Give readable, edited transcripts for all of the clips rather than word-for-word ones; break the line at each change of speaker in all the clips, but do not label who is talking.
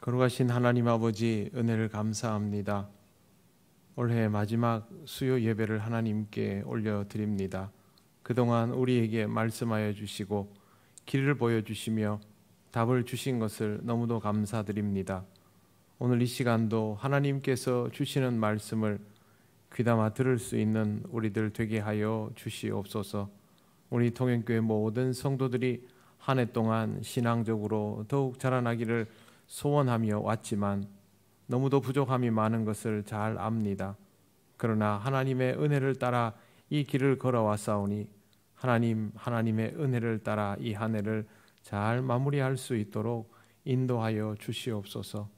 거룩하신 하나님 아버지, 은혜를 감사합니다. 올해 마지막 수요 예배를 하나님께 올려드립니다. 그동안 우리에게 말씀하여 주시고 길을 보여주시며 답을 주신 것을 너무도 감사드립니다. 오늘 이 시간도 하나님께서 주시는 말씀을 귀담아 들을 수 있는 우리들 되게 하여 주시옵소서. 우리 통영교회 모든 성도들이 한 해 동안 신앙적으로 더욱 자라나기를 소원하며 왔지만 너무도 부족함이 많은 것을 잘 압니다. 그러나 하나님의 은혜를 따라 이 길을 걸어왔사오니 하나님의 은혜를 따라 이 한 해를 잘 마무리할 수 있도록 인도하여 주시옵소서.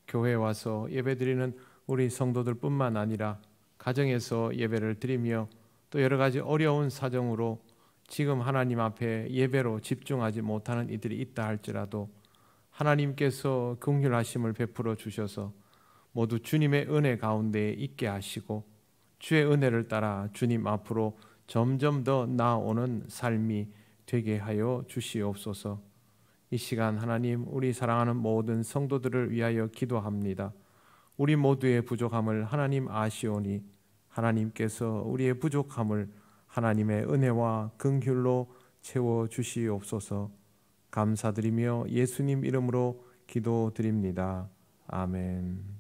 교회에 와서 예배드리는 우리 성도들뿐만 아니라 가정에서 예배를 드리며 또 여러 가지 어려운 사정으로 지금 하나님 앞에 예배로 집중하지 못하는 이들이 있다 할지라도 하나님께서 긍휼하심을 베풀어 주셔서 모두 주님의 은혜 가운데 있게 하시고 주의 은혜를 따라 주님 앞으로 점점 더 나아오는 삶이 되게 하여 주시옵소서. 이 시간 하나님, 우리 사랑하는 모든 성도들을 위하여 기도합니다. 우리 모두의 부족함을 하나님 아시오니 하나님께서 우리의 부족함을 하나님의 은혜와 긍휼로 채워 주시옵소서. 감사드리며 예수님 이름으로 기도드립니다. 아멘.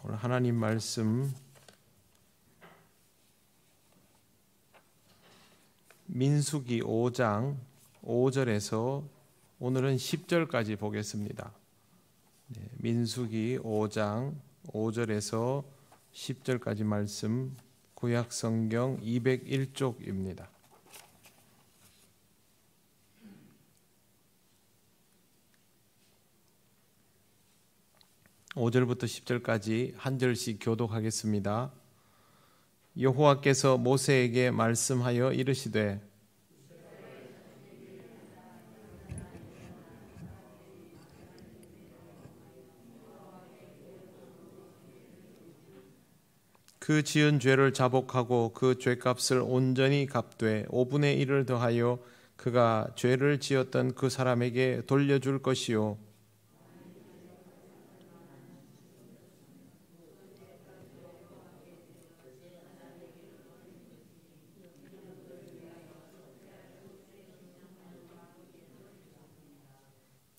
오늘 하나님 말씀 민수기 5장 5절에서 오늘은 10절까지 보겠습니다. 민수기 5장 5절에서 10절까지 말씀, 구약성경 201쪽입니다. 5절부터 10절까지 한 절씩 교독하겠습니다. 여호와께서 모세에게 말씀하여 이르시되 그 지은 죄를 자복하고 그 죄값을 온전히 갚되 5분의 1을 더하여 그가 죄를 지었던 그 사람에게 돌려줄 것이요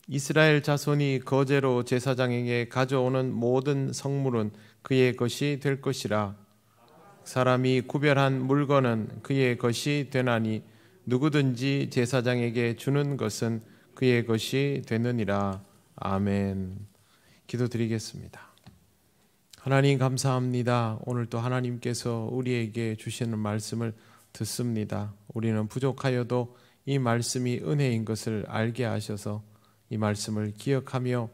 이스라엘 자손이 거제로 제사장에게 가져오는 모든 성물은 그의 것이 될 것이라. 사람이 구별한 물건은 그의 것이 되나니 누구든지 제사장에게 주는 것은 그의 것이 되느니라. 아멘. 기도드리겠습니다. 하나님 감사합니다. 오늘 또 하나님께서 우리에게 주시는 말씀을 듣습니다. 우리는 부족하여도 이 말씀이 은혜인 것을 알게 하셔서 이 말씀을 기억하며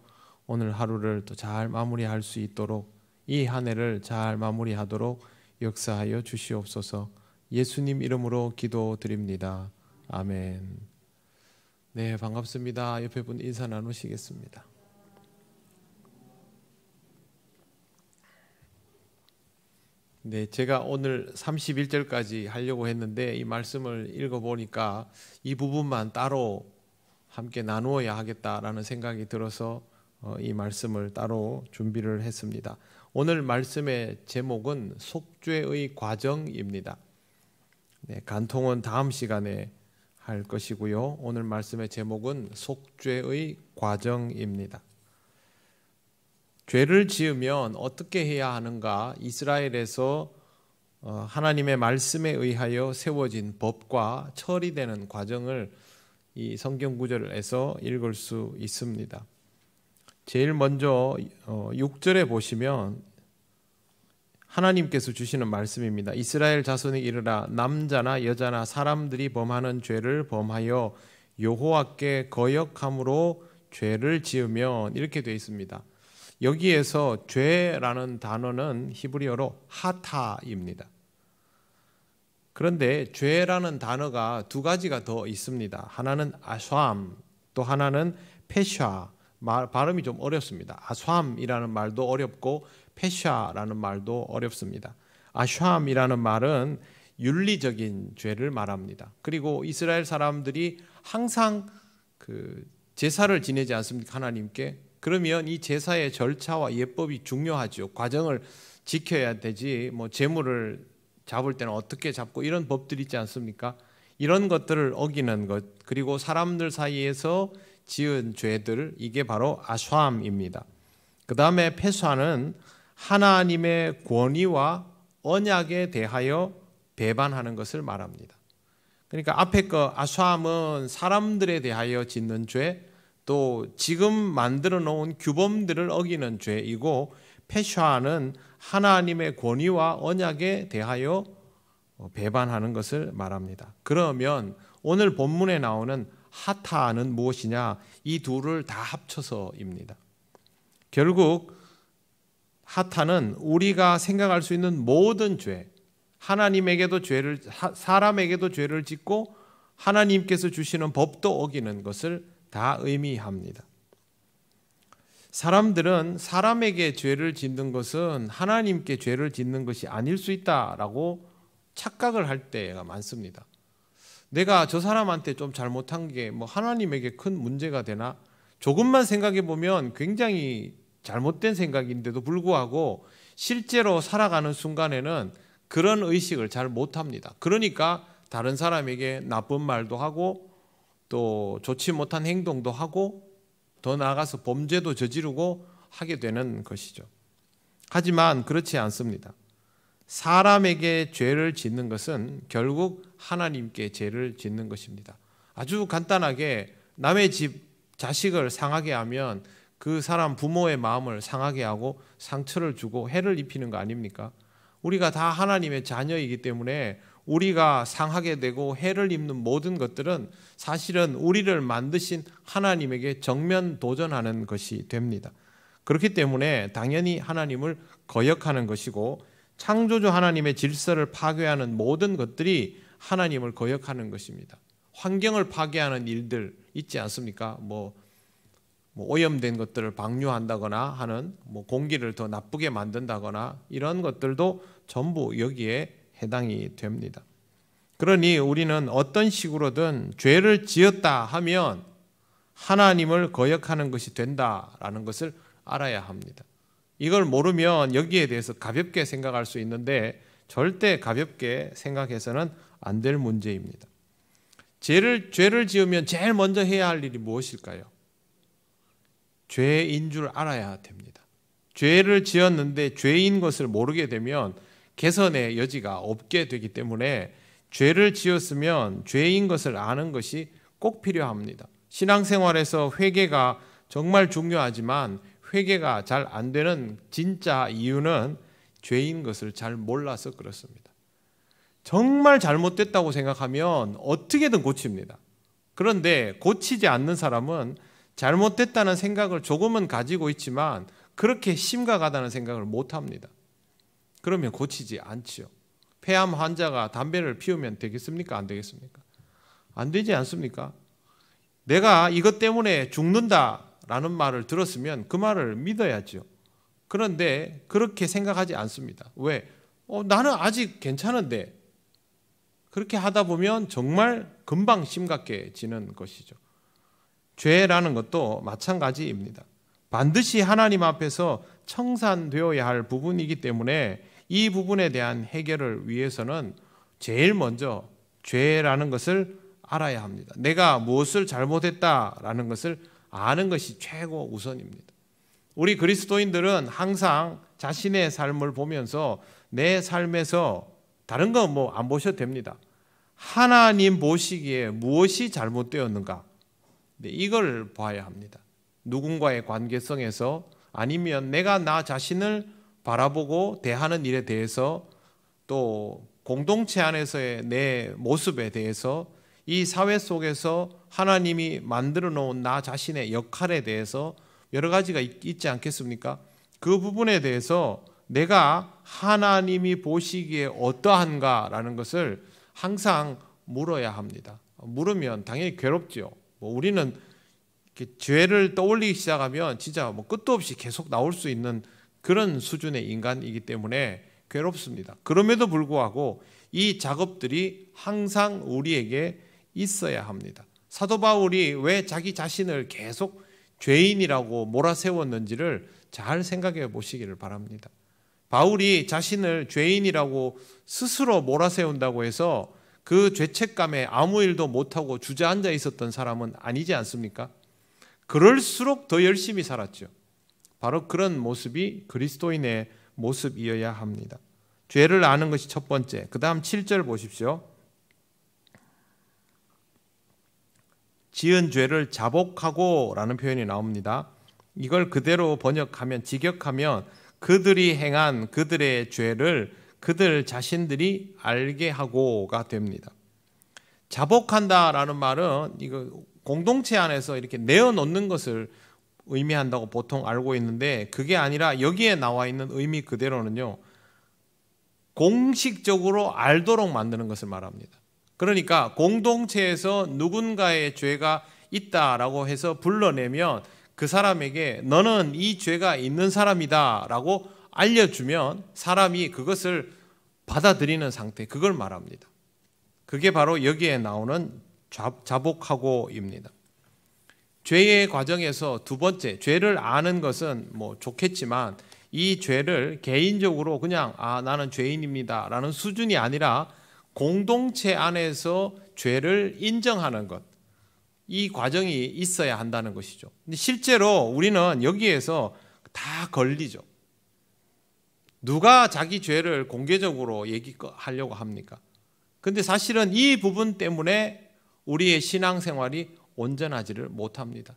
오늘 하루를 또 잘 마무리할 수 있도록, 이 한 해를 잘 마무리하도록 역사하여 주시옵소서. 예수님 이름으로 기도드립니다. 아멘. 네, 반갑습니다. 옆에 분 인사 나누시겠습니다. 네, 제가 오늘 31절까지 하려고 했는데 이 말씀을 읽어보니까 이 부분만 따로 함께 나누어야 하겠다라는 생각이 들어서 이 말씀을 따로 준비를 했습니다. 오늘 말씀의 제목은 속죄의 과정입니다. 네, 간통은 다음 시간에 할 것이고요. 오늘 말씀의 제목은 속죄의 과정입니다. 죄를 지으면 어떻게 해야 하는가? 이스라엘에서 하나님의 말씀에 의하여 세워진 법과 처리되는 과정을 이 성경 구절에서 읽을 수 있습니다. 제일 먼저 6절에 보시면 하나님께서 주시는 말씀입니다. 이스라엘 자손이 이르라, 남자나 여자나 사람들이 범하는 죄를 범하여 여호와께 거역함으로 죄를 지으면, 이렇게 되어 있습니다. 여기에서 죄라는 단어는 히브리어로 하타입니다. 그런데 죄라는 단어가 두 가지가 더 있습니다. 하나는 아샴, 또 하나는 페샤. 발음이 좀 어렵습니다. 아샴이라는 말도 어렵고 페샤라는 말도 어렵습니다. 아샴이라는 말은 윤리적인 죄를 말합니다. 그리고 이스라엘 사람들이 항상 그 제사를 지내지 않습니까? 하나님께. 그러면 이 제사의 절차와 예법이 중요하죠. 과정을 지켜야 되지. 뭐 제물을 잡을 때는 어떻게 잡고 이런 법들이 있지 않습니까? 이런 것들을 어기는 것, 그리고 사람들 사이에서 지은 죄들, 이게 바로 아수암입니다. 그 다음에 페수아는 하나님의 권위와 언약에 대하여 배반하는 것을 말합니다. 그러니까 앞에 거 아수암은 사람들에 대하여 짓는 죄, 또 지금 만들어 놓은 규범들을 어기는 죄이고, 페수아는 하나님의 권위와 언약에 대하여 배반하는 것을 말합니다. 그러면 오늘 본문에 나오는 하타는 무엇이냐? 이 둘을 다 합쳐서입니다. 결국 하타는 우리가 생각할 수 있는 모든 죄, 하나님에게도 죄를, 사람에게도 죄를 짓고 하나님께서 주시는 법도 어기는 것을 다 의미합니다. 사람들은 사람에게 죄를 짓는 것은 하나님께 죄를 짓는 것이 아닐 수 있다라고 착각을 할 때가 많습니다. 내가 저 사람한테 좀 잘못한 게 뭐 하나님에게 큰 문제가 되나? 조금만 생각해 보면 굉장히 잘못된 생각인데도 불구하고 실제로 살아가는 순간에는 그런 의식을 잘 못합니다. 그러니까 다른 사람에게 나쁜 말도 하고 또 좋지 못한 행동도 하고 더 나아가서 범죄도 저지르고 하게 되는 것이죠. 하지만 그렇지 않습니다. 사람에게 죄를 짓는 것은 결국 하나님께 죄를 짓는 것입니다. 아주 간단하게 남의 집 자식을 상하게 하면 그 사람 부모의 마음을 상하게 하고 상처를 주고 해를 입히는 거 아닙니까? 우리가 다 하나님의 자녀이기 때문에 우리가 상하게 되고 해를 입는 모든 것들은 사실은 우리를 만드신 하나님에게 정면 도전하는 것이 됩니다. 그렇기 때문에 당연히 하나님을 거역하는 것이고, 창조주 하나님의 질서를 파괴하는 모든 것들이 하나님을 거역하는 것입니다. 환경을 파괴하는 일들 있지 않습니까? 뭐 오염된 것들을 방류한다거나 하는, 공기를 더 나쁘게 만든다거나 이런 것들도 전부 여기에 해당이 됩니다. 그러니 우리는 어떤 식으로든 죄를 지었다 하면 하나님을 거역하는 것이 된다라는 것을 알아야 합니다. 이걸 모르면 여기에 대해서 가볍게 생각할 수 있는데 절대 가볍게 생각해서는 안 될 문제입니다. 죄를 지으면 제일 먼저 해야 할 일이 무엇일까요? 죄인 줄 알아야 됩니다. 죄를 지었는데 죄인 것을 모르게 되면 개선의 여지가 없게 되기 때문에 죄를 지었으면 죄인 것을 아는 것이 꼭 필요합니다. 신앙생활에서 회개가 정말 중요하지만 회개가 잘 안 되는 진짜 이유는 죄인 것을 잘 몰라서 그렇습니다. 정말 잘못됐다고 생각하면 어떻게든 고칩니다. 그런데 고치지 않는 사람은 잘못됐다는 생각을 조금은 가지고 있지만 그렇게 심각하다는 생각을 못합니다. 그러면 고치지 않지요. 폐암 환자가 담배를 피우면 되겠습니까? 안 되겠습니까? 안 되지 않습니까? 내가 이것 때문에 죽는다라는 말을 들었으면 그 말을 믿어야죠. 그런데 그렇게 생각하지 않습니다. 왜? 나는 아직 괜찮은데. 그렇게 하다 보면 정말 금방 심각해지는 것이죠. 죄라는 것도 마찬가지입니다. 반드시 하나님 앞에서 청산되어야 할 부분이기 때문에 이 부분에 대한 해결을 위해서는 제일 먼저 죄라는 것을 알아야 합니다. 내가 무엇을 잘못했다라는 것을 아는 것이 최고 우선입니다. 우리 그리스도인들은 항상 자신의 삶을 보면서 내 삶에서 다른 거 안 보셔도 됩니다. 하나님 보시기에 무엇이 잘못되었는가? 이걸 봐야 합니다. 누군가의 관계성에서 아니면 내가 나 자신을 바라보고 대하는 일에 대해서 또 공동체 안에서의 내 모습에 대해서 이 사회 속에서 하나님이 만들어 놓은 나 자신의 역할에 대해서 여러 가지가 있지 않겠습니까? 그 부분에 대해서 내가 하나님이 보시기에 어떠한가라는 것을 항상 물어야 합니다. 물으면 당연히 괴롭죠. 우리는 죄를 떠올리기 시작하면 진짜 끝도 없이 계속 나올 수 있는 그런 수준의 인간이기 때문에 괴롭습니다. 그럼에도 불구하고 이 작업들이 항상 우리에게 있어야 합니다. 사도 바울이 왜 자기 자신을 계속 죄인이라고 몰아세웠는지를 잘 생각해 보시기를 바랍니다. 바울이 자신을 죄인이라고 스스로 몰아세운다고 해서 그 죄책감에 아무 일도 못하고 주저앉아 있었던 사람은 아니지 않습니까? 그럴수록 더 열심히 살았죠. 바로 그런 모습이 그리스도인의 모습이어야 합니다. 죄를 아는 것이 첫 번째. 그 다음 7절 보십시오. 지은 죄를 자복하고 라는 표현이 나옵니다. 이걸 그대로 번역하면, 직역하면 그들이 행한 그들의 죄를 그들 자신들이 알게 하고가 됩니다. 자복한다라는 말은 이거 공동체 안에서 이렇게 내어놓는 것을 의미한다고 보통 알고 있는데, 그게 아니라 여기에 나와 있는 의미 그대로는요, 공식적으로 알도록 만드는 것을 말합니다. 그러니까 공동체에서 누군가의 죄가 있다라고 해서 불러내면 그 사람에게 너는 이 죄가 있는 사람이다 라고 알려주면 사람이 그것을 받아들이는 상태, 그걸 말합니다. 그게 바로 여기에 나오는 자복하고입니다. 죄의 과정에서 두 번째, 죄를 아는 것은 뭐 좋겠지만 이 죄를 개인적으로 그냥 나는 죄인입니다 라는 수준이 아니라 공동체 안에서 죄를 인정하는 것, 이 과정이 있어야 한다는 것이죠. 근데 실제로 우리는 여기에서 다 걸리죠. 누가 자기 죄를 공개적으로 얘기하려고 합니까? 근데 사실은 이 부분 때문에 우리의 신앙생활이 온전하지를 못합니다.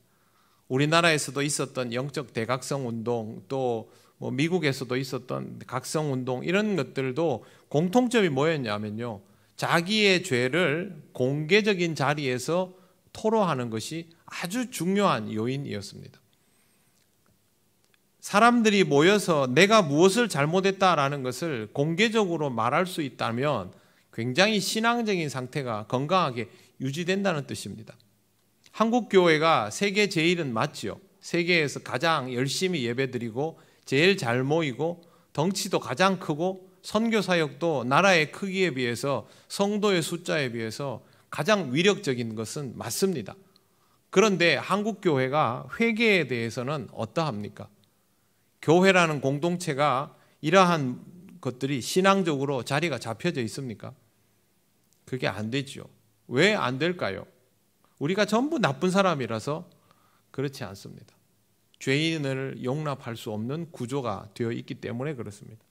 우리나라에서도 있었던 영적 대각성 운동, 또 뭐 미국에서도 있었던 각성 운동, 이런 것들도 공통점이 뭐였냐면요, 자기의 죄를 공개적인 자리에서 토로하는 것이 아주 중요한 요인이었습니다. 사람들이 모여서 내가 무엇을 잘못했다라는 것을 공개적으로 말할 수 있다면 굉장히 신앙적인 상태가 건강하게 유지된다는 뜻입니다. 한국 교회가 세계 제일은 맞지요. 세계에서 가장 열심히 예배드리고 제일 잘 모이고 덩치도 가장 크고 선교 사역도 나라의 크기에 비해서, 성도의 숫자에 비해서 가장 위력적인 것은 맞습니다. 그런데 한국 교회가 회개에 대해서는 어떠합니까? 교회라는 공동체가 이러한 것들이 신앙적으로 자리가 잡혀져 있습니까? 그게 안 되죠. 왜 안 될까요? 우리가 전부 나쁜 사람이라서 그렇지 않습니다. 죄인을 용납할 수 없는 구조가 되어 있기 때문에 그렇습니다.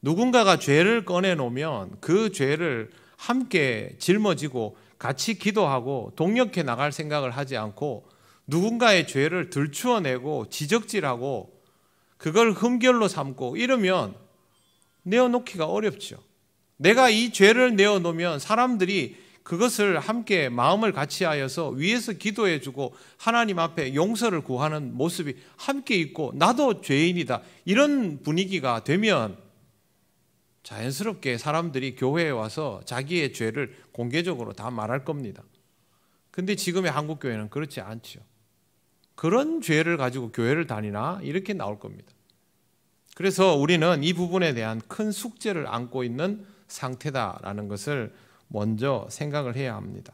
누군가가 죄를 꺼내놓으면 그 죄를 함께 짊어지고 같이 기도하고 동력해 나갈 생각을 하지 않고 누군가의 죄를 들추어내고 지적질하고 그걸 흠결로 삼고 이러면 내어놓기가 어렵죠. 내가 이 죄를 내어놓으면 사람들이 그것을 함께 마음을 같이 하여서 위에서 기도해주고 하나님 앞에 용서를 구하는 모습이 함께 있고 나도 죄인이다, 이런 분위기가 되면 자연스럽게 사람들이 교회에 와서 자기의 죄를 공개적으로 다 말할 겁니다. 근데 지금의 한국 교회는 그렇지 않죠. 그런 죄를 가지고 교회를 다니나? 이렇게 나올 겁니다. 그래서 우리는 이 부분에 대한 큰 숙제를 안고 있는 상태다라는 것을 먼저 생각을 해야 합니다.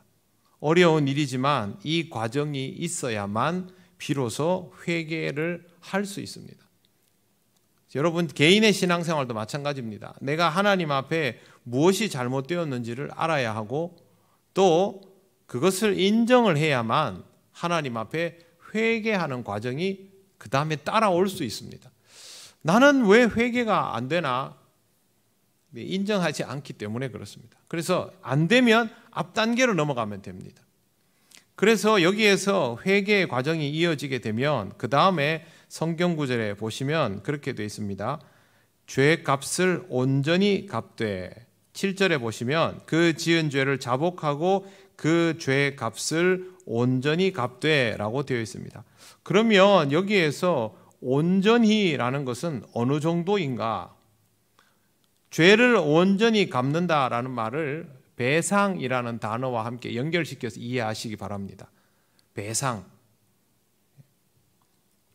어려운 일이지만 이 과정이 있어야만 비로소 회개를 할 수 있습니다. 여러분, 개인의 신앙생활도 마찬가지입니다. 내가 하나님 앞에 무엇이 잘못되었는지를 알아야 하고 또 그것을 인정을 해야만 하나님 앞에 회개하는 과정이 그 다음에 따라올 수 있습니다. 나는 왜 회개가 안 되나? 인정하지 않기 때문에 그렇습니다. 그래서 안 되면 앞 단계로 넘어가면 됩니다. 그래서 여기에서 회개의 과정이 이어지게 되면 그 다음에 성경 구절에 보시면 그렇게 되어 있습니다. 죄 값을 온전히 갚되, 7절에 보시면 그 지은 죄를 자복하고 그 죄 값을 온전히 갚되 라고 되어 있습니다. 그러면 여기에서 온전히라는 것은 어느 정도인가? 죄를 온전히 갚는다라는 말을 배상이라는 단어와 함께 연결시켜서 이해하시기 바랍니다. 배상.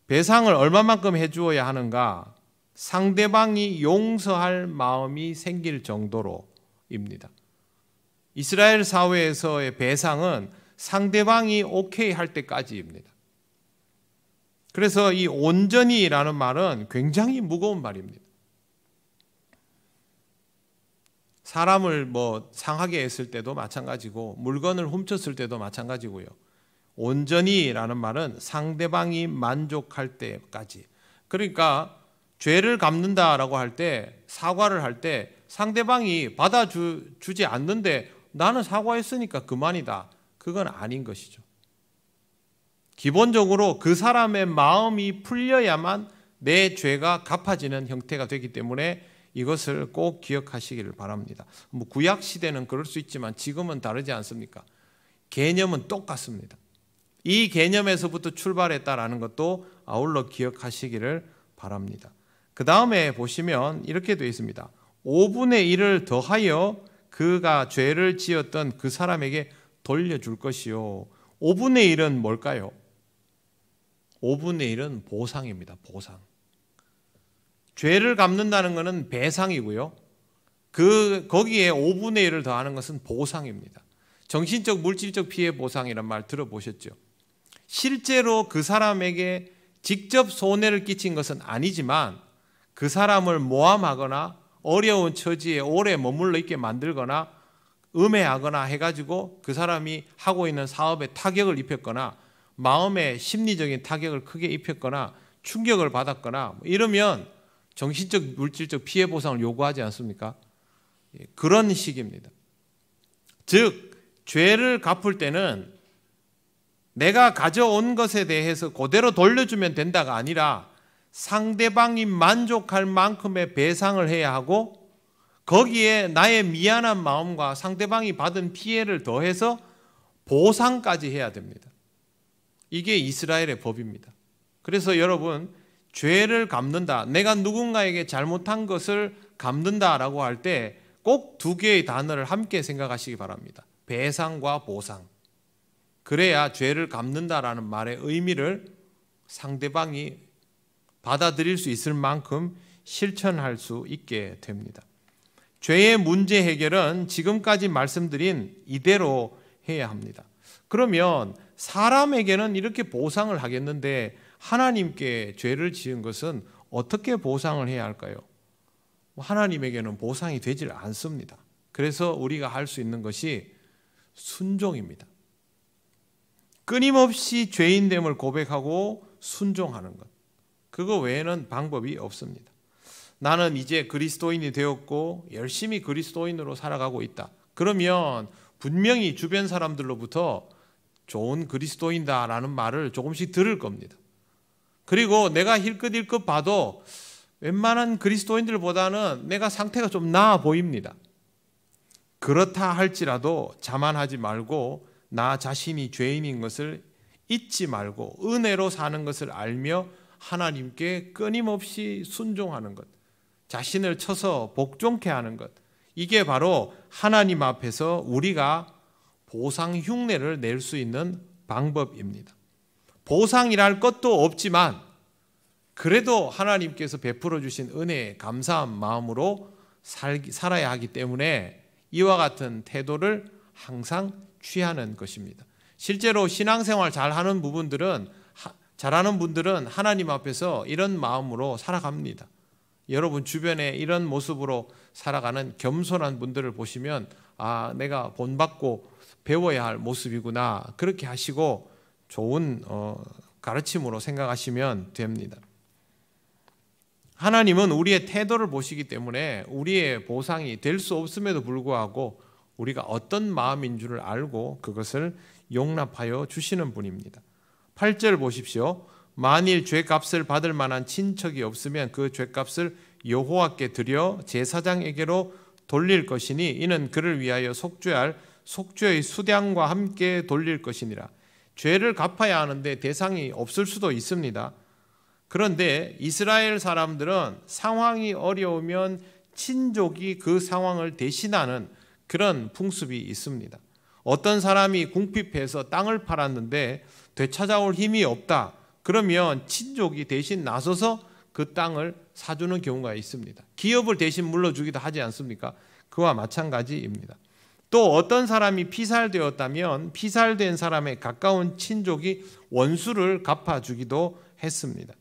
배상을 얼마만큼 해주어야 하는가? 상대방이 용서할 마음이 생길 정도로입니다. 이스라엘 사회에서의 배상은 상대방이 오케이 할 때까지입니다. 그래서 이 온전히라는 말은 굉장히 무거운 말입니다. 사람을 상하게 했을 때도 마찬가지고 물건을 훔쳤을 때도 마찬가지고요. 온전히라는 말은 상대방이 만족할 때까지. 그러니까 죄를 갚는다라고 할 때, 사과를 할 때 상대방이 받아주지 않는데 나는 사과했으니까 그만이다. 그건 아닌 것이죠. 기본적으로 그 사람의 마음이 풀려야만 내 죄가 갚아지는 형태가 되기 때문에 이것을 꼭 기억하시기를 바랍니다. 구약 시대는 그럴 수 있지만 지금은 다르지 않습니까? 개념은 똑같습니다. 이 개념에서부터 출발했다라는 것도 아울러 기억하시기를 바랍니다. 그 다음에 보시면 이렇게 되어 있습니다. 5분의 1을 더하여 그가 죄를 지었던 그 사람에게 돌려줄 것이요. 5분의 1은 뭘까요? 5분의 1은 보상입니다. 보상. 죄를 갚는다는 것은 배상이고요. 거기에 5분의 1을 더하는 것은 보상입니다. 정신적, 물질적 피해 보상이란 말 들어보셨죠? 실제로 그 사람에게 직접 손해를 끼친 것은 아니지만 그 사람을 모함하거나 어려운 처지에 오래 머물러 있게 만들거나 음해하거나 해가지고 그 사람이 하고 있는 사업에 타격을 입혔거나 마음에 심리적인 타격을 크게 입혔거나 충격을 받았거나 이러면 정신적, 물질적 피해 보상을 요구하지 않습니까? 그런 식입니다. 즉, 죄를 갚을 때는 내가 가져온 것에 대해서 그대로 돌려주면 된다가 아니라 상대방이 만족할 만큼의 배상을 해야 하고 거기에 나의 미안한 마음과 상대방이 받은 피해를 더해서 보상까지 해야 됩니다. 이게 이스라엘의 법입니다. 그래서 여러분, 죄를 갚는다, 내가 누군가에게 잘못한 것을 갚는다라고 할 때 꼭 두 개의 단어를 함께 생각하시기 바랍니다. 배상과 보상. 그래야 죄를 갚는다라는 말의 의미를 상대방이 받아들일 수 있을 만큼 실천할 수 있게 됩니다. 죄의 문제 해결은 지금까지 말씀드린 이대로 해야 합니다. 그러면 사람에게는 이렇게 보상을 하겠는데 하나님께 죄를 지은 것은 어떻게 보상을 해야 할까요? 하나님에게는 보상이 되질 않습니다. 그래서 우리가 할 수 있는 것이 순종입니다. 끊임없이 죄인됨을 고백하고 순종하는 것. 그거 외에는 방법이 없습니다. 나는 이제 그리스도인이 되었고 열심히 그리스도인으로 살아가고 있다. 그러면 분명히 주변 사람들로부터 좋은 그리스도인다라는 말을 조금씩 들을 겁니다. 그리고 내가 힐끗힐끗 봐도 웬만한 그리스도인들보다는 내가 상태가 좀 나아 보입니다. 그렇다 할지라도 자만하지 말고 나 자신이 죄인인 것을 잊지 말고 은혜로 사는 것을 알며 하나님께 끊임없이 순종하는 것, 자신을 쳐서 복종케 하는 것, 이게 바로 하나님 앞에서 우리가 보상 흉내를 낼 수 있는 방법입니다. 보상이랄 것도 없지만 그래도 하나님께서 베풀어 주신 은혜에 감사한 마음으로 살아야 하기 때문에 이와 같은 태도를 항상 취하는 것입니다. 실제로 신앙생활 잘하는 분들은 하나님 앞에서 이런 마음으로 살아갑니다. 여러분 주변에 이런 모습으로 살아가는 겸손한 분들을 보시면 아, 내가 본받고 배워야 할 모습이구나, 그렇게 하시고 좋은 가르침으로 생각하시면 됩니다. 하나님은 우리의 태도를 보시기 때문에 우리의 보상이 될 수 없음에도 불구하고 우리가 어떤 마음인 줄을 알고 그것을 용납하여 주시는 분입니다. 8절 보십시오. 만일 죄값을 받을 만한 친척이 없으면 그 죄값을 여호와께 드려 제사장에게로 돌릴 것이니 이는 그를 위하여 속죄해야 할 속죄의 수량과 함께 돌릴 것이니라. 죄를 갚아야 하는데 대상이 없을 수도 있습니다. 그런데 이스라엘 사람들은 상황이 어려우면 친족이 그 상황을 대신하는 그런 풍습이 있습니다. 어떤 사람이 궁핍해서 땅을 팔았는데 되찾아올 힘이 없다. 그러면 친족이 대신 나서서 그 땅을 사주는 경우가 있습니다. 기업을 대신 물러주기도 하지 않습니까? 그와 마찬가지입니다. 또 어떤 사람이 피살되었다면 피살된 사람의 가까운 친족이 원수를 갚아주기도 했습니다.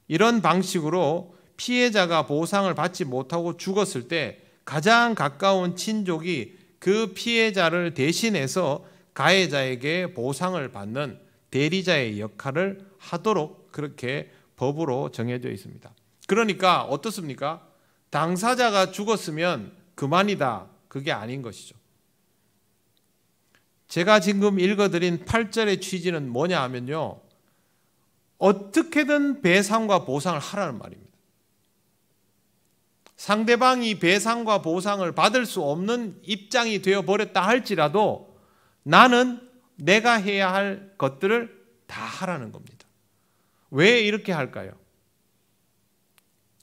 이런 방식으로 피해자가 보상을 받지 못하고 죽었을 때 가장 가까운 친족이 그 피해자를 대신해서 가해자에게 보상을 받는 대리자의 역할을 하도록 그렇게 법으로 정해져 있습니다. 그러니까 어떻습니까? 당사자가 죽었으면 그만이다. 그게 아닌 것이죠. 제가 지금 읽어드린 8절의 취지는 뭐냐 하면요, 어떻게든 배상과 보상을 하라는 말입니다. 상대방이 배상과 보상을 받을 수 없는 입장이 되어버렸다 할지라도 나는 내가 해야 할 것들을 다 하라는 겁니다. 왜 이렇게 할까요?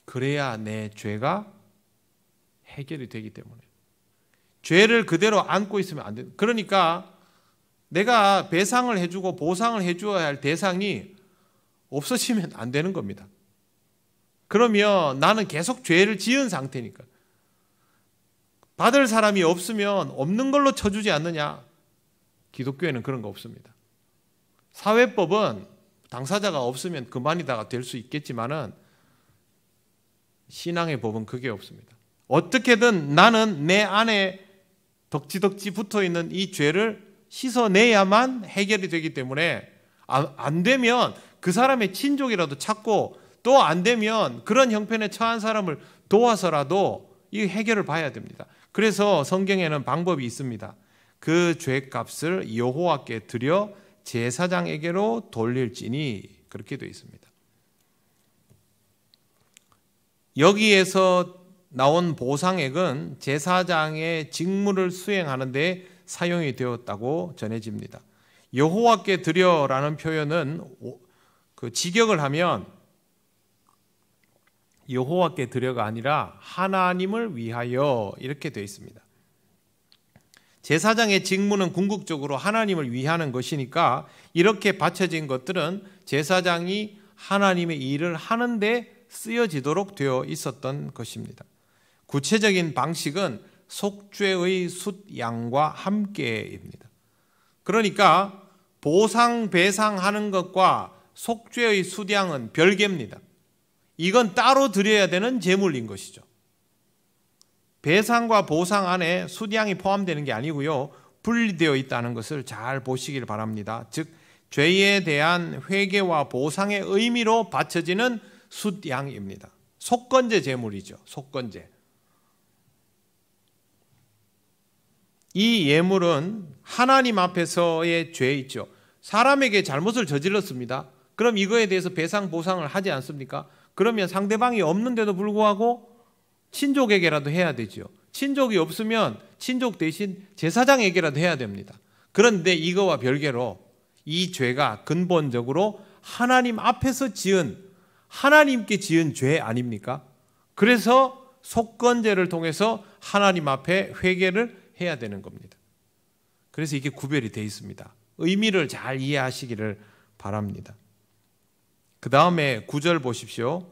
그래야 내 죄가 해결이 되기 때문에. 죄를 그대로 안고 있으면 안 돼요. 그러니까 내가 배상을 해주고 보상을 해줘야 할 대상이 없어지면 안 되는 겁니다. 그러면 나는 계속 죄를 지은 상태니까. 받을 사람이 없으면 없는 걸로 쳐주지 않느냐? 기독교에는 그런 거 없습니다. 사회법은 당사자가 없으면 그만이다가 될 수 있겠지만은 신앙의 법은 그게 없습니다. 어떻게든 나는 내 안에 덕지덕지 붙어있는 이 죄를 씻어내야만 해결이 되기 때문에 안 되면 그 사람의 친족이라도 찾고 또 안 되면 그런 형편에 처한 사람을 도와서라도 이 해결을 봐야 됩니다. 그래서 성경에는 방법이 있습니다. 그 죄값을 여호와께 드려 제사장에게로 돌릴지니 그렇게 되어 있습니다. 여기에서 나온 보상액은 제사장의 직무를 수행하는 데 사용이 되었다고 전해집니다. 여호와께 드려라는 표현은 그 직역을 하면 여호와께 드려가 아니라 하나님을 위하여 이렇게 되어 있습니다. 제사장의 직무는 궁극적으로 하나님을 위하는 것이니까 이렇게 바쳐진 것들은 제사장이 하나님의 일을 하는데 쓰여지도록 되어 있었던 것입니다. 구체적인 방식은 속죄의 숫양과 함께입니다. 그러니까 보상 배상하는 것과 속죄의 숫양은 별개입니다. 이건 따로 드려야 되는 제물인 것이죠. 배상과 보상 안에 숫양이 포함되는 게 아니고요, 분리되어 있다는 것을 잘 보시길 바랍니다. 즉 죄에 대한 회개와 보상의 의미로 바쳐지는 숫양입니다. 속건제 제물이죠. 속건제. 이 예물은 하나님 앞에서의 죄 있죠. 사람에게 잘못을 저질렀습니다. 그럼 이거에 대해서 배상 보상을 하지 않습니까? 그러면 상대방이 없는데도 불구하고 친족에게라도 해야 되죠. 친족이 없으면 친족 대신 제사장에게라도 해야 됩니다. 그런데 이거와 별개로 이 죄가 근본적으로 하나님 앞에서 하나님께 지은 죄 아닙니까? 그래서 속건제를 통해서 하나님 앞에 회개를 해야 되는 겁니다. 그래서 이게 구별이 되어 있습니다. 의미를 잘 이해하시기를 바랍니다. 그 다음에 9절 보십시오.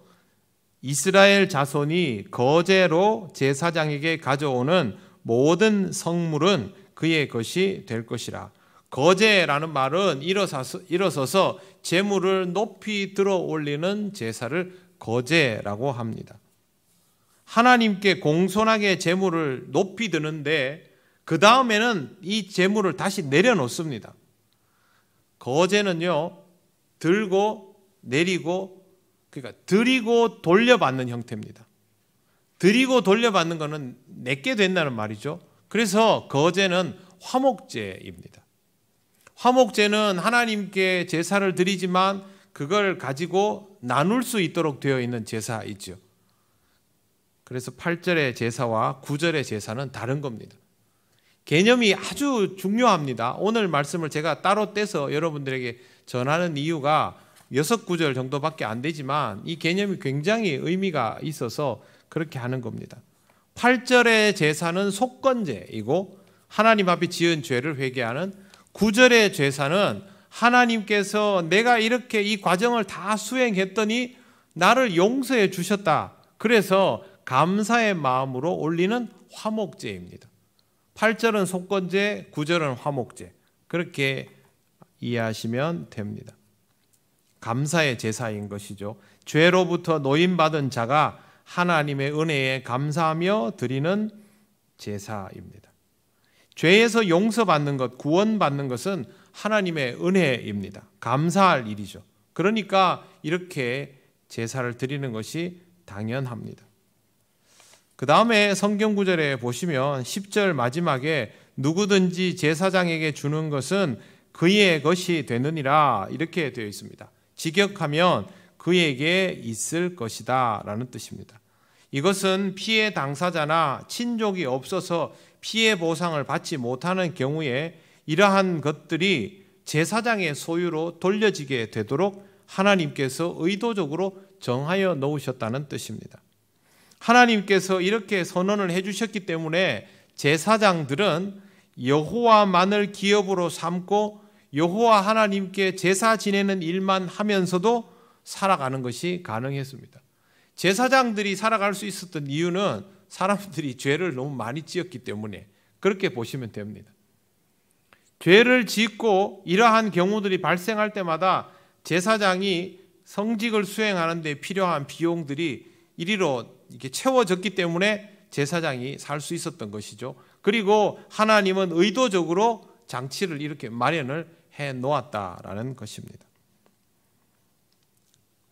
이스라엘 자손이 거제로 제사장에게 가져오는 모든 성물은 그의 것이 될 것이라. 거제라는 말은 일어서서 제물을 높이 들어 올리는 제사를 거제라고 합니다. 하나님께 공손하게 제물을 높이 드는데 그 다음에는 이 제물을 다시 내려놓습니다. 거제는요, 들고 내리고, 그러니까 드리고 돌려받는 형태입니다. 드리고 돌려받는 것은 내게 된다는 말이죠. 그래서 거제는 화목제입니다. 화목제는 하나님께 제사를 드리지만 그걸 가지고 나눌 수 있도록 되어 있는 제사이죠. 그래서 8절의 제사와 9절의 제사는 다른 겁니다. 개념이 아주 중요합니다. 오늘 말씀을 제가 따로 떼서 여러분들에게 전하는 이유가 6-9절 정도밖에 안 되지만 이 개념이 굉장히 의미가 있어서 그렇게 하는 겁니다. 8절의 제사는 속건제이고 하나님 앞에 지은 죄를 회개하는, 9절의 제사는 하나님께서 내가 이렇게 이 과정을 다 수행했더니 나를 용서해 주셨다. 그래서 감사의 마음으로 올리는 화목제입니다. 8절은 속건제, 9절은 화목제. 그렇게 이해하시면 됩니다. 감사의 제사인 것이죠. 죄로부터 노임받은 자가 하나님의 은혜에 감사하며 드리는 제사입니다. 죄에서 용서받는 것, 구원받는 것은 하나님의 은혜입니다. 감사할 일이죠. 그러니까 이렇게 제사를 드리는 것이 당연합니다. 그 다음에 성경 구절에 보시면 10절 마지막에 누구든지 제사장에게 주는 것은 그의 것이 되느니라 이렇게 되어 있습니다. 직역하면 그에게 있을 것이다 라는 뜻입니다. 이것은 피해 당사자나 친족이 없어서 피해 보상을 받지 못하는 경우에 이러한 것들이 제사장의 소유로 돌려지게 되도록 하나님께서 의도적으로 정하여 놓으셨다는 뜻입니다. 하나님께서 이렇게 선언을 해주셨기 때문에 제사장들은 여호와만을 기업으로 삼고 여호와 하나님께 제사 지내는 일만 하면서도 살아가는 것이 가능했습니다. 제사장들이 살아갈 수 있었던 이유는 사람들이 죄를 너무 많이 지었기 때문에 그렇게 보시면 됩니다. 죄를 짓고 이러한 경우들이 발생할 때마다 제사장이 성직을 수행하는 데 필요한 비용들이 이리로 이렇게 채워졌기 때문에 제사장이 살 수 있었던 것이죠. 그리고 하나님은 의도적으로 장치를 이렇게 마련을 해 놓았다라는 것입니다.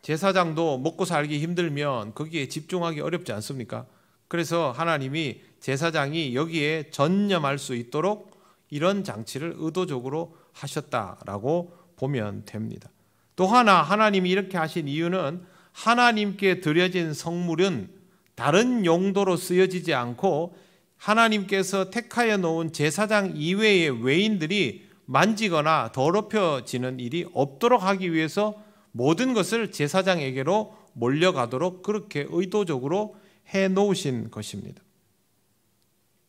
제사장도 먹고 살기 힘들면 거기에 집중하기 어렵지 않습니까? 그래서 하나님이 제사장이 여기에 전념할 수 있도록 이런 장치를 의도적으로 하셨다라고 보면 됩니다. 또 하나 하나님이 이렇게 하신 이유는 하나님께 드려진 성물은 다른 용도로 쓰여지지 않고 하나님께서 택하여 놓은 제사장 이외의 외인들이 만지거나 더럽혀지는 일이 없도록 하기 위해서 모든 것을 제사장에게로 몰려가도록 그렇게 의도적으로 해 놓으신 것입니다.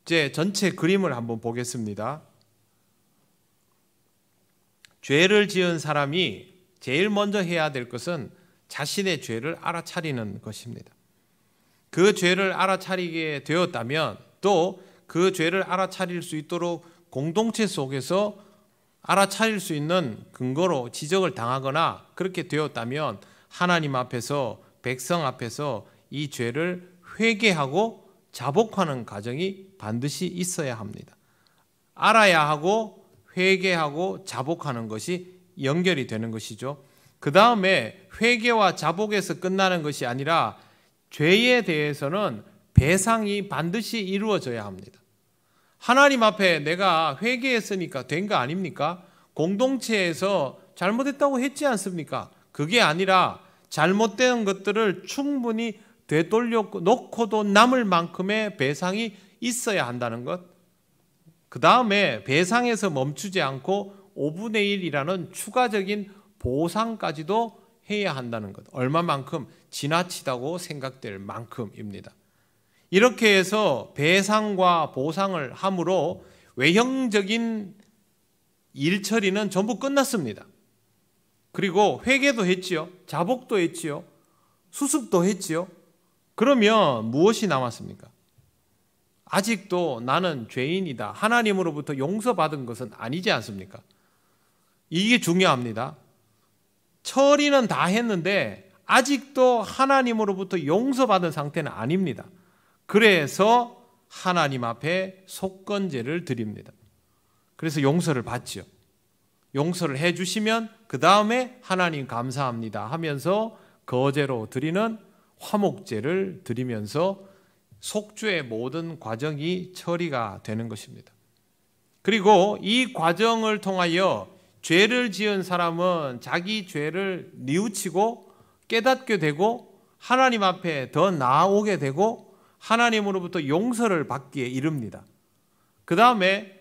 이제 전체 그림을 한번 보겠습니다. 죄를 지은 사람이 제일 먼저 해야 될 것은 자신의 죄를 알아차리는 것입니다. 그 죄를 알아차리게 되었다면 또 그 죄를 알아차릴 수 있도록 공동체 속에서 알아차릴 수 있는 근거로 지적을 당하거나 그렇게 되었다면 하나님 앞에서 백성 앞에서 이 죄를 회개하고 자복하는 과정이 반드시 있어야 합니다. 알아야 하고 회개하고 자복하는 것이 연결이 되는 것이죠. 그 다음에 회개와 자복에서 끝나는 것이 아니라 죄에 대해서는 배상이 반드시 이루어져야 합니다. 하나님 앞에 내가 회개했으니까 된 거 아닙니까? 공동체에서 잘못했다고 했지 않습니까? 그게 아니라 잘못된 것들을 충분히 되돌려 놓고도 남을 만큼의 배상이 있어야 한다는 것. 그 다음에 배상에서 멈추지 않고 5분의 1이라는 추가적인 보상까지도 해야 한다는 것. 얼마만큼 지나치다고 생각될 만큼입니다. 이렇게 해서 배상과 보상을 함으로 외형적인 일 처리는 전부 끝났습니다. 그리고 회개도 했지요. 자복도 했지요. 수습도 했지요. 그러면 무엇이 남았습니까? 아직도 나는 죄인이다. 하나님으로부터 용서받은 것은 아니지 않습니까? 이게 중요합니다. 처리는 다 했는데 아직도 하나님으로부터 용서받은 상태는 아닙니다. 그래서 하나님 앞에 속건제를 드립니다. 그래서 용서를 받죠. 용서를 해주시면 그 다음에 하나님 감사합니다 하면서 거제로 드리는 화목제를 드리면서 속죄의 모든 과정이 처리가 되는 것입니다. 그리고 이 과정을 통하여 죄를 지은 사람은 자기 죄를 뉘우치고 깨닫게 되고 하나님 앞에 더 나아오게 되고 하나님으로부터 용서를 받기에 이릅니다. 그 다음에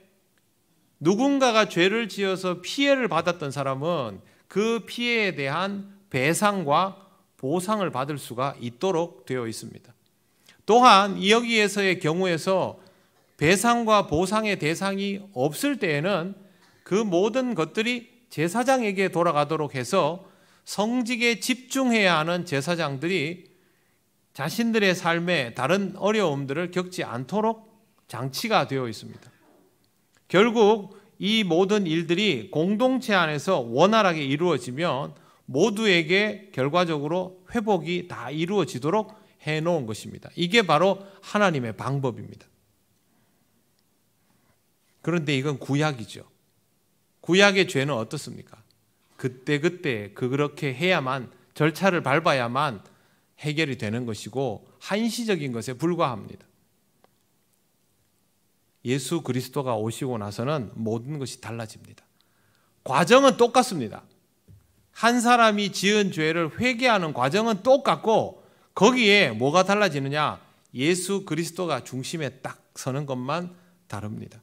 누군가가 죄를 지어서 피해를 받았던 사람은 그 피해에 대한 배상과 보상을 받을 수가 있도록 되어 있습니다. 또한 여기에서의 경우에서 배상과 보상의 대상이 없을 때에는 그 모든 것들이 제사장에게 돌아가도록 해서 성직에 집중해야 하는 제사장들이 자신들의 삶에 다른 어려움들을 겪지 않도록 장치가 되어 있습니다. 결국 이 모든 일들이 공동체 안에서 원활하게 이루어지면 모두에게 결과적으로 회복이 다 이루어지도록 해놓은 것입니다. 이게 바로 하나님의 방법입니다. 그런데 이건 구약이죠. 구약의 죄는 어떻습니까? 그때그때 그렇게 해야만, 절차를 밟아야만 해결이 되는 것이고 한시적인 것에 불과합니다. 예수 그리스도가 오시고 나서는 모든 것이 달라집니다. 과정은 똑같습니다. 한 사람이 지은 죄를 회개하는 과정은 똑같고 거기에 뭐가 달라지느냐? 예수 그리스도가 중심에 딱 서는 것만 다릅니다.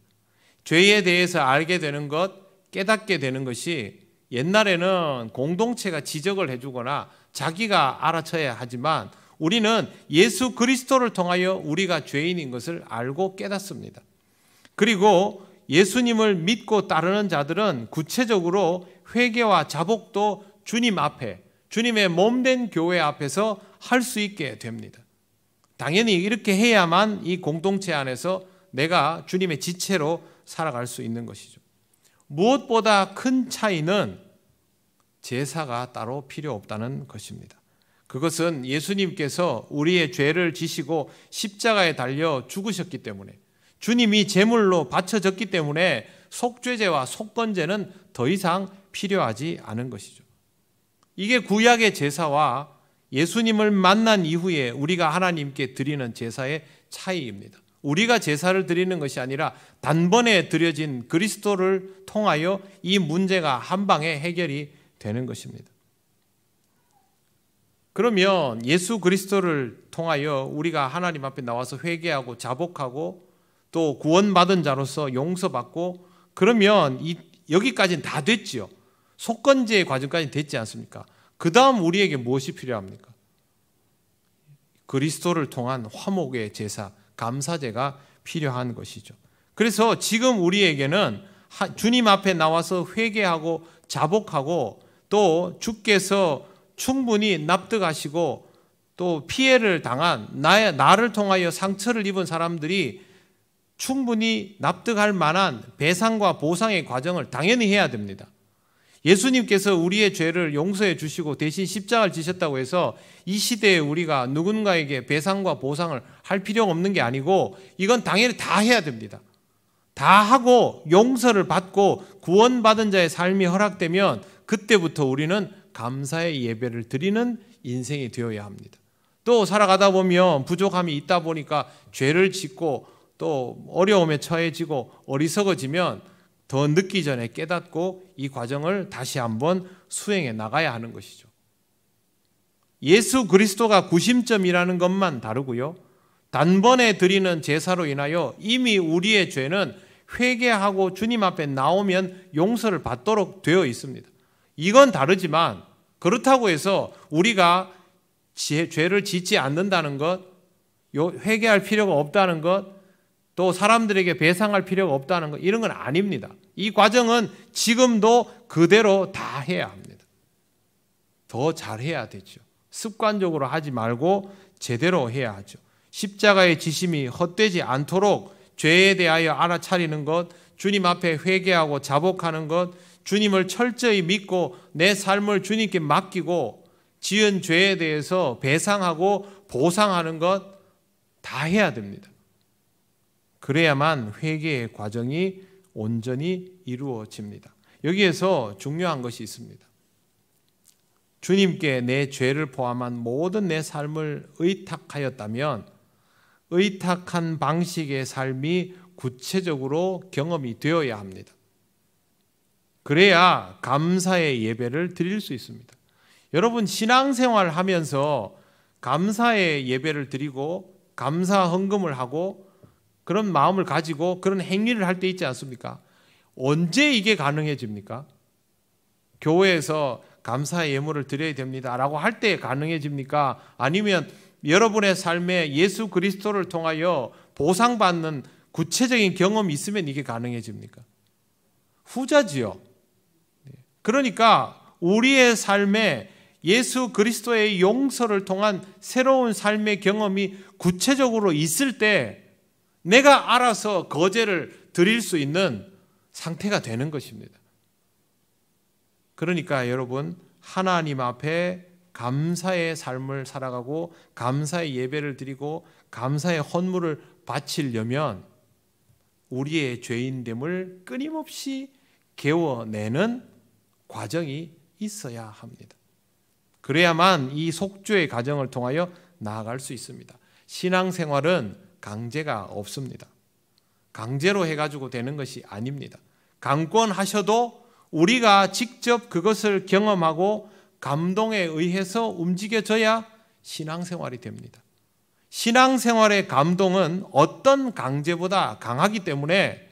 죄에 대해서 알게 되는 것, 깨닫게 되는 것이 옛날에는 공동체가 지적을 해주거나 자기가 알아쳐야 하지만 우리는 예수 그리스도를 통하여 우리가 죄인인 것을 알고 깨닫습니다. 그리고 예수님을 믿고 따르는 자들은 구체적으로 회개와 자복도 주님 앞에, 주님의 몸된 교회 앞에서 할 수 있게 됩니다. 당연히 이렇게 해야만 이 공동체 안에서 내가 주님의 지체로 살아갈 수 있는 것이죠. 무엇보다 큰 차이는 제사가 따로 필요 없다는 것입니다. 그것은 예수님께서 우리의 죄를 지시고 십자가에 달려 죽으셨기 때문에, 주님이 제물로 바쳐졌기 때문에 속죄제와 속건제는 더 이상 필요하지 않은 것이죠. 이게 구약의 제사와 예수님을 만난 이후에 우리가 하나님께 드리는 제사의 차이입니다. 우리가 제사를 드리는 것이 아니라 단번에 드려진 그리스도를 통하여 이 문제가 한 방에 해결이 되는 것입니다. 그러면 예수 그리스도를 통하여 우리가 하나님 앞에 나와서 회개하고 자복하고 또 구원받은 자로서 용서받고 그러면 여기까지는 다 됐지요. 속건제의 과정까지 됐지 않습니까? 그 다음 우리에게 무엇이 필요합니까? 그리스도를 통한 화목의 제사, 감사제가 필요한 것이죠. 그래서 지금 우리에게는 주님 앞에 나와서 회개하고 자복하고 또 주께서 충분히 납득하시고 또 피해를 당한 나를 통하여 상처를 입은 사람들이 충분히 납득할 만한 배상과 보상의 과정을 당연히 해야 됩니다. 예수님께서 우리의 죄를 용서해 주시고 대신 십자가를 지셨다고 해서 이 시대에 우리가 누군가에게 배상과 보상을 할 필요가 없는 게 아니고 이건 당연히 다 해야 됩니다. 다 하고 용서를 받고 구원받은 자의 삶이 허락되면 그때부터 우리는 감사의 예배를 드리는 인생이 되어야 합니다. 또 살아가다 보면 부족함이 있다 보니까 죄를 짓고 또 어려움에 처해지고 어리석어지면 더 늦기 전에 깨닫고 이 과정을 다시 한번 수행해 나가야 하는 것이죠. 예수 그리스도가 구심점이라는 것만 다르고요. 단번에 드리는 제사로 인하여 이미 우리의 죄는 회개하고 주님 앞에 나오면 용서를 받도록 되어 있습니다. 이건 다르지만 그렇다고 해서 우리가 죄를 짓지 않는다는 것, 회개할 필요가 없다는 것, 또 사람들에게 배상할 필요가 없다는 것, 이런 건 아닙니다. 이 과정은 지금도 그대로 다 해야 합니다. 더 잘해야 되죠. 습관적으로 하지 말고 제대로 해야 하죠. 십자가의 지심이 헛되지 않도록 죄에 대하여 알아차리는 것, 주님 앞에 회개하고 자복하는 것, 주님을 철저히 믿고 내 삶을 주님께 맡기고 지은 죄에 대해서 배상하고 보상하는 것 다 해야 됩니다. 그래야만 회개의 과정이 온전히 이루어집니다. 여기에서 중요한 것이 있습니다. 주님께 내 죄를 포함한 모든 내 삶을 의탁하였다면 의탁한 방식의 삶이 구체적으로 경험이 되어야 합니다. 그래야 감사의 예배를 드릴 수 있습니다. 여러분 신앙생활 하면서 감사의 예배를 드리고 감사 헌금을 하고 그런 마음을 가지고 그런 행위를 할 때 있지 않습니까? 언제 이게 가능해집니까? 교회에서 감사의 예물을 드려야 됩니다 라고 할 때 가능해집니까? 아니면 여러분의 삶에 예수 그리스도를 통하여 보상받는 구체적인 경험이 있으면 이게 가능해집니까? 후자지요. 그러니까 우리의 삶에 예수 그리스도의 용서를 통한 새로운 삶의 경험이 구체적으로 있을 때 내가 알아서 거제를 드릴 수 있는 상태가 되는 것입니다. 그러니까 여러분, 하나님 앞에 감사의 삶을 살아가고 감사의 예배를 드리고 감사의 헌물을 바치려면 우리의 죄인됨을 끊임없이 개워내는 과정이 있어야 합니다. 그래야만 이 속죄의 과정을 통하여 나아갈 수 있습니다. 신앙생활은 강제가 없습니다. 강제로 해가지고 되는 것이 아닙니다. 강권하셔도 우리가 직접 그것을 경험하고 감동에 의해서 움직여져야 신앙생활이 됩니다. 신앙생활의 감동은 어떤 강제보다 강하기 때문에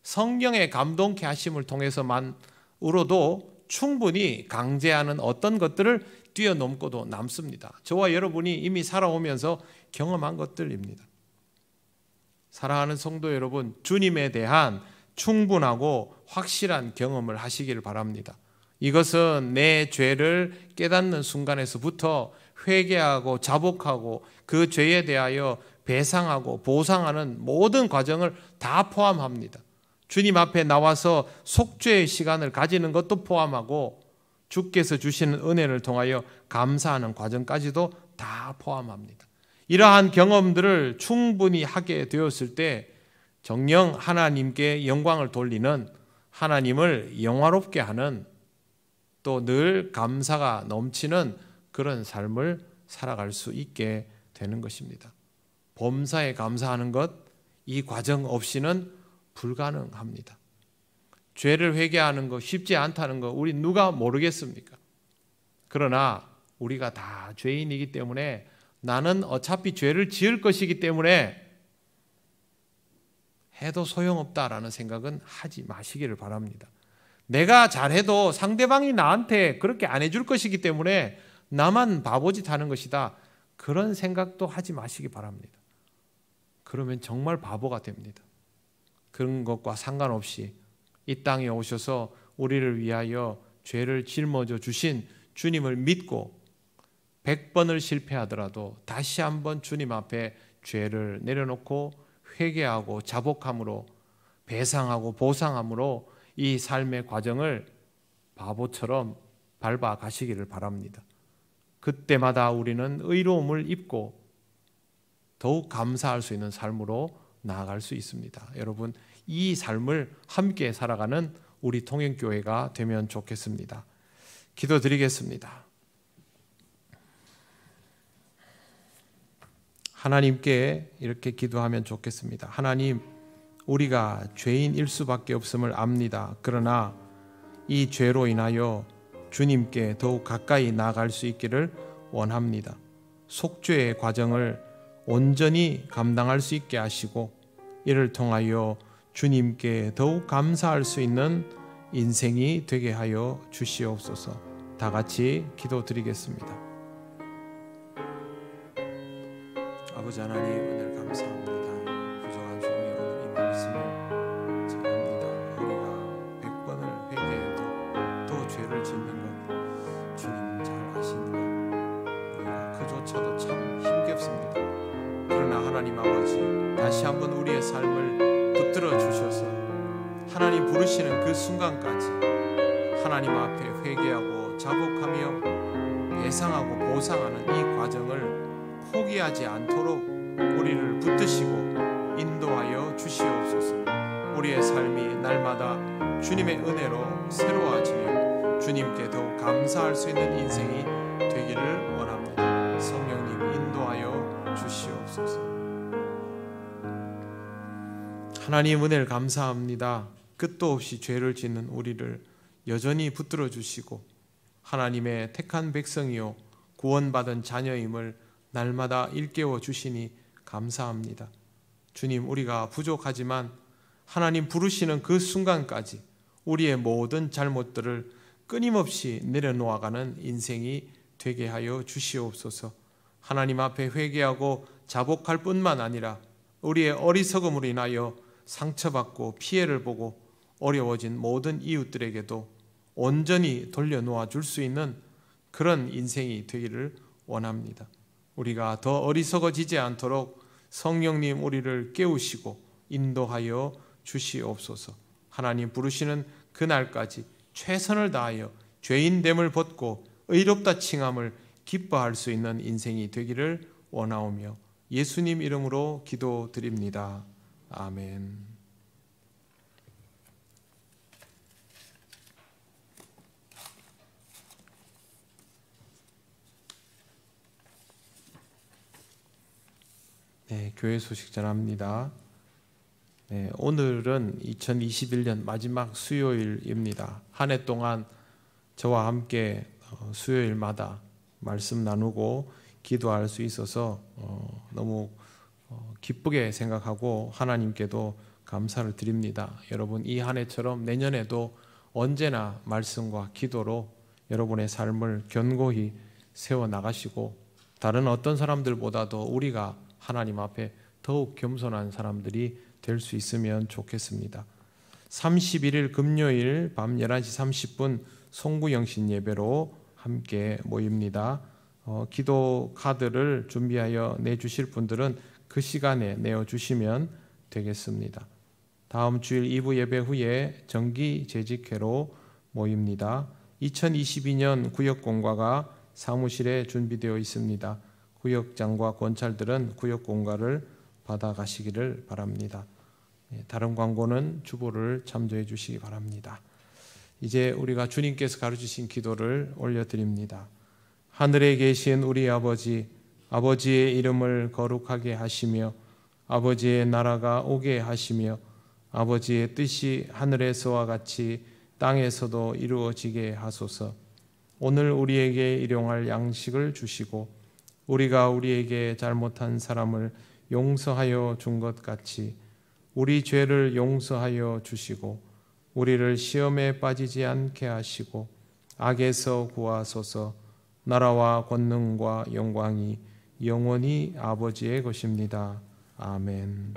성령의 감동케 하심을 통해서만으로도 충분히 강제하는 어떤 것들을 뛰어넘고도 남습니다. 저와 여러분이 이미 살아오면서 경험한 것들입니다. 사랑하는 성도 여러분, 주님에 대한 충분하고 확실한 경험을 하시기를 바랍니다. 이것은 내 죄를 깨닫는 순간에서부터 회개하고 자복하고 그 죄에 대하여 배상하고 보상하는 모든 과정을 다 포함합니다. 주님 앞에 나와서 속죄의 시간을 가지는 것도 포함하고 주께서 주시는 은혜를 통하여 감사하는 과정까지도 다 포함합니다. 이러한 경험들을 충분히 하게 되었을 때 정녕 하나님께 영광을 돌리는, 하나님을 영화롭게 하는, 또 늘 감사가 넘치는 그런 삶을 살아갈 수 있게 되는 것입니다. 범사에 감사하는 것, 이 과정 없이는 불가능합니다. 죄를 회개하는 거 쉽지 않다는 거 우리 누가 모르겠습니까? 그러나 우리가 다 죄인이기 때문에 나는 어차피 죄를 지을 것이기 때문에 해도 소용없다라는 생각은 하지 마시기를 바랍니다. 내가 잘해도 상대방이 나한테 그렇게 안 해줄 것이기 때문에 나만 바보짓 하는 것이다, 그런 생각도 하지 마시기 바랍니다. 그러면 정말 바보가 됩니다. 그런 것과 상관없이 이 땅에 오셔서 우리를 위하여 죄를 짊어져 주신 주님을 믿고 100번을 실패하더라도 다시 한번 주님 앞에 죄를 내려놓고 회개하고 자복함으로, 배상하고 보상함으로 이 삶의 과정을 바보처럼 밟아 가시기를 바랍니다. 그때마다 우리는 의로움을 입고 더욱 감사할 수 있는 삶으로 나아갈 수 있습니다. 여러분, 이 삶을 함께 살아가는 우리 통영교회가 되면 좋겠습니다. 기도드리겠습니다. 하나님께 이렇게 기도하면 좋겠습니다. 하나님, 우리가 죄인일 수밖에 없음을 압니다. 그러나 이 죄로 인하여 주님께 더욱 가까이 나아갈 수 있기를 원합니다. 속죄의 과정을 온전히 감당할 수 있게 하시고 이를 통하여 주님께 더욱 감사할 수 있는 인생이 되게 하여 주시옵소서. 다 같이 기도드리겠습니다. 아버지 하나님, 은혜를 감사합니다. 부족한 종의 오늘 이 말씀을 전합니다. 우리가 100번을 회개해도 또 죄를 짓는 것 주님 잘 아시는 것, 우리가 그조차도 참 힘겹습니다. 그러나 하나님 아버지, 다시 한번 우리의 삶을 붙들어 주셔서 하나님 부르시는 그 순간까지 하나님 앞에 회개하고 자복하며 배상하고 보상하는 이 과정을 포기하지 않도록 우리를 붙드시고 인도하여 주시옵소서. 우리의 삶이 날마다 주님의 은혜로 새로워지며 주님께 더욱 감사할 수 있는 인생이 되기를 원합니다. 성령님 인도하여 주시옵소서. 하나님 은혜를 감사합니다. 끝도 없이 죄를 짓는 우리를 여전히 붙들어 주시고 하나님의 택한 백성이요 구원받은 자녀임을 날마다 일깨워 주시니 감사합니다. 주님, 우리가 부족하지만 하나님 부르시는 그 순간까지 우리의 모든 잘못들을 끊임없이 내려놓아가는 인생이 되게 하여 주시옵소서. 하나님 앞에 회개하고 자복할 뿐만 아니라 우리의 어리석음으로 인하여 상처받고 피해를 보고 어려워진 모든 이웃들에게도 온전히 돌려놓아 줄 수 있는 그런 인생이 되기를 원합니다. 우리가 더 어리석어지지 않도록 성령님 우리를 깨우시고 인도하여 주시옵소서. 하나님 부르시는 그날까지 최선을 다하여 죄인됨을 벗고 의롭다 칭함을 기뻐할 수 있는 인생이 되기를 원하오며 예수님 이름으로 기도드립니다. 아멘. 네, 교회 소식 전합니다. 네, 오늘은 2021년 마지막 수요일입니다. 한 해 동안 저와 함께 수요일마다 말씀 나누고 기도할 수 있어서 너무 기쁘게 생각하고 하나님께도 감사를 드립니다. 여러분, 이 한 해처럼 내년에도 언제나 말씀과 기도로 여러분의 삶을 견고히 세워나가시고 다른 어떤 사람들보다도 우리가 하나님 앞에 더욱 겸손한 사람들이 될 수 있으면 좋겠습니다. 31일 금요일 밤 11시 30분 송구영신 예배로 함께 모입니다. 기도 카드를 준비하여 내주실 분들은 그 시간에 내어주시면 되겠습니다. 다음 주일 2부 예배 후에 정기 재직회로 모입니다. 2022년 구역공과가 사무실에 준비되어 있습니다. 구역장과 권찰들은 구역공과를 받아가시기를 바랍니다. 다른 광고는 주보를 참조해 주시기 바랍니다. 이제 우리가 주님께서 가르치신 기도를 올려드립니다. 하늘에 계신 우리 아버지, 아버지의 이름을 거룩하게 하시며 아버지의 나라가 오게 하시며 아버지의 뜻이 하늘에서와 같이 땅에서도 이루어지게 하소서. 오늘 우리에게 일용할 양식을 주시고 우리가 우리에게 잘못한 사람을 용서하여 준 것 같이 우리 죄를 용서하여 주시고 우리를 시험에 빠지지 않게 하시고 악에서 구하소서. 나라와 권능과 영광이 영원히 아버지의 것입니다. 아멘.